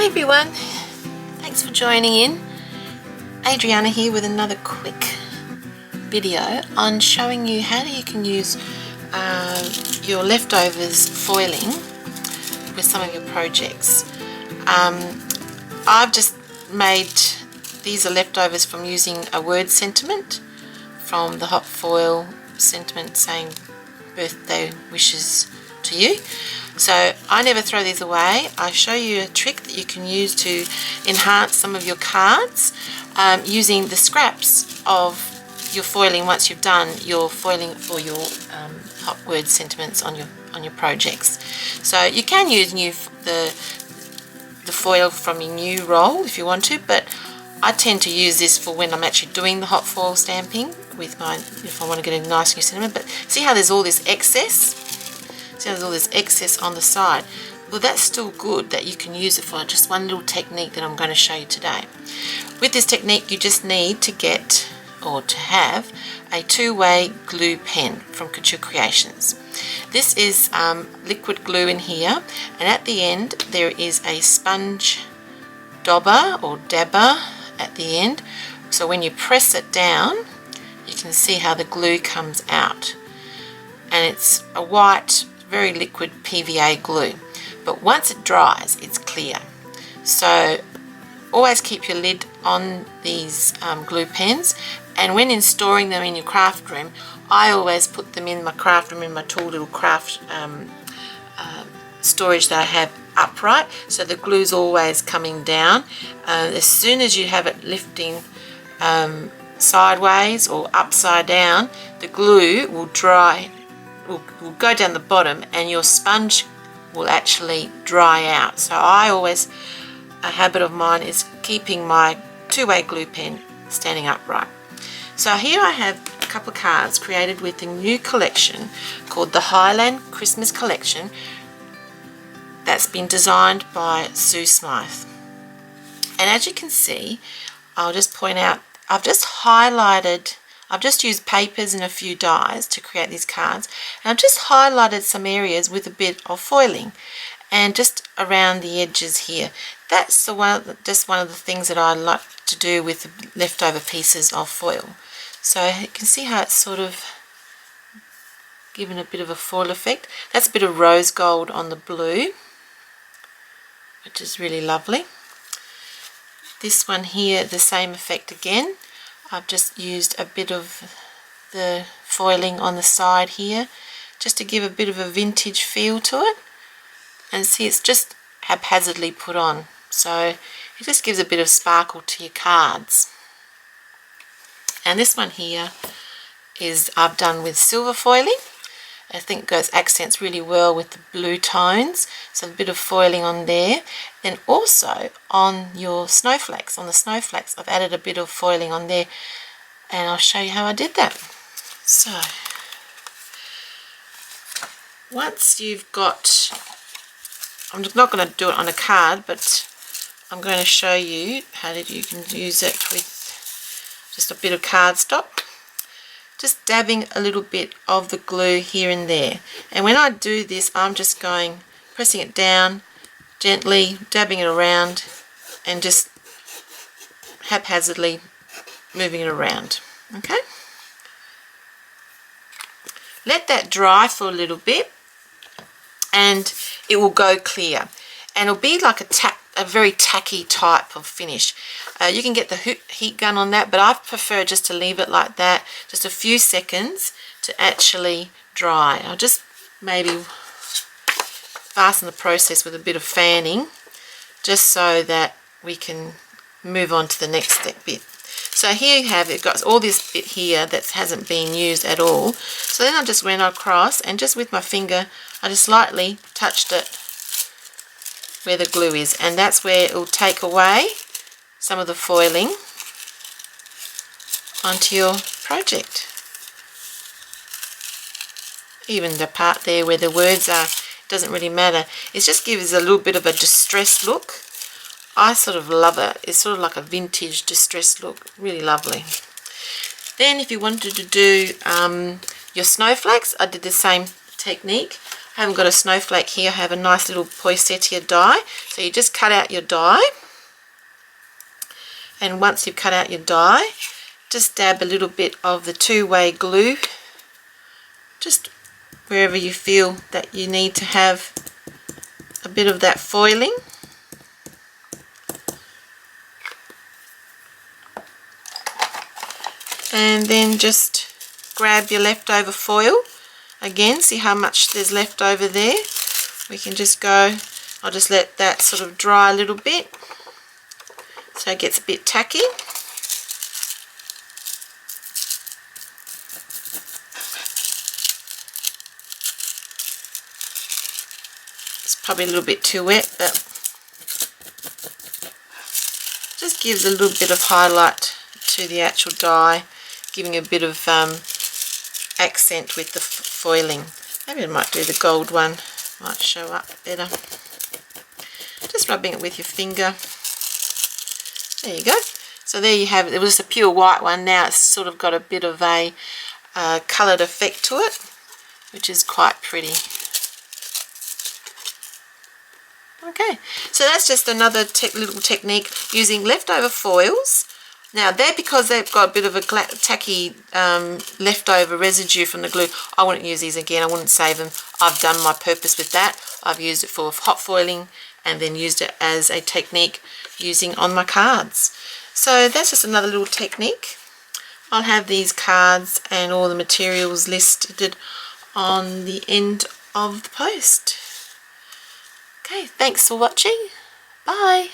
everyone, thanks for joining in. Adriana here with another quick video on showing you how you can use your leftovers foiling with some of your projects. I've just made, these are leftovers from using a word sentiment from the hot foil sentiment saying birthday wishes to you. So I never throw these away. I show you a trick that you can use to enhance some of your cards using the scraps of your foiling once you've done your foiling for your hot word sentiments on your projects. So you can use the foil from your new roll if you want to, but I tend to use this for when I'm actually doing the hot foil stamping with my, if I want to get a nice new sentiment. But see how there's all this excess? See how there's all this excess on the side? Well, that's still good that you can use it for just one little technique that I'm going to show you today. With this technique, you just need to get or to have a two-way glue pen from Couture Creations. This is liquid glue in here, and at the end there is a sponge dauber or dabber at the end. So when you press it down, you can see how the glue comes out, and it's a white, very liquid PVA glue, but once it dries it's clear. So always keep your lid on these glue pens, and when in storing them in your craft room, I always put them in my craft room in my tall little craft storage that I have upright, so the glue's always coming down. As soon as you have it lifting sideways or upside down, the glue will dry, will go down the bottom, and your sponge will actually dry out. So I always, a habit of mine is keeping my two-way glue pen standing upright. So here I have a couple of cards created with a new collection called the Highland Christmas Collection that's been designed by Sue Smythe. And as you can see, I'll just point out, I've just used papers and a few dies to create these cards, and I've just highlighted some areas with a bit of foiling and just around the edges here. That's just one of the things that I like to do with the leftover pieces of foil. So you can see how it's sort of given a bit of a foil effect. That's a bit of rose gold on the blue, which is really lovely. This one here, the same effect again. I've just used a bit of the foiling on the side here just to give a bit of a vintage feel to it. And see, it's just haphazardly put on, so it just gives a bit of sparkle to your cards. And this one here is I've done with silver foiling. I think it goes accents really well with the blue tones, so a bit of foiling on there. Then also on your snowflakes, on the snowflakes, I've added a bit of foiling on there, and I'll show you how I did that. So once you've got, I'm not going to do it on a card, but I'm going to show you how you can use it with just a bit of cardstock. Just dabbing a little bit of the glue here and there. And when I do this, I'm just going, pressing it down, gently dabbing it around, and just haphazardly moving it around. Okay? Let that dry for a little bit, and it will go clear. And it'll be like a very tacky type of finish. You can get the heat gun on that, but I prefer just to leave it like that, just a few seconds to actually dry. I'll just maybe fasten the process with a bit of fanning, just so that we can move on to the next bit. So here you have it, got all this bit here that hasn't been used at all. So then I just went across, and just with my finger, I just lightly touched it where the glue is, and that's where it will take away some of the foiling onto your project. Even the part there where the words are, it doesn't really matter. It just gives a little bit of a distressed look. I sort of love it. It's sort of like a vintage distressed look. Really lovely. Then if you wanted to do your snowflakes, I did the same technique. I haven't got a snowflake here. I have a nice little poinsettia die. So you just cut out your die. And once you've cut out your die, just dab a little bit of the two-way glue, just wherever you feel that you need to have a bit of that foiling. And then just grab your leftover foil. Again, see how much there's left over there. We can just go, I'll just let that sort of dry a little bit so it gets a bit tacky. It's probably a little bit too wet, but just gives a little bit of highlight to the actual die, giving a bit of accent with the foiling. Maybe I might do the gold one, might show up better. Just rubbing it with your finger. There you go. So there you have it. It was a pure white one. Now it's sort of got a bit of a coloured effect to it, which is quite pretty. Okay, so that's just another little technique using leftover foils. Now they're because they've got a bit of a tacky leftover residue from the glue. I wouldn't use these again. I wouldn't save them. I've done my purpose with that. I've used it for hot foiling and then used it as a technique using on my cards. So that's just another little technique. I'll have these cards and all the materials listed on the end of the post. Okay, thanks for watching. Bye.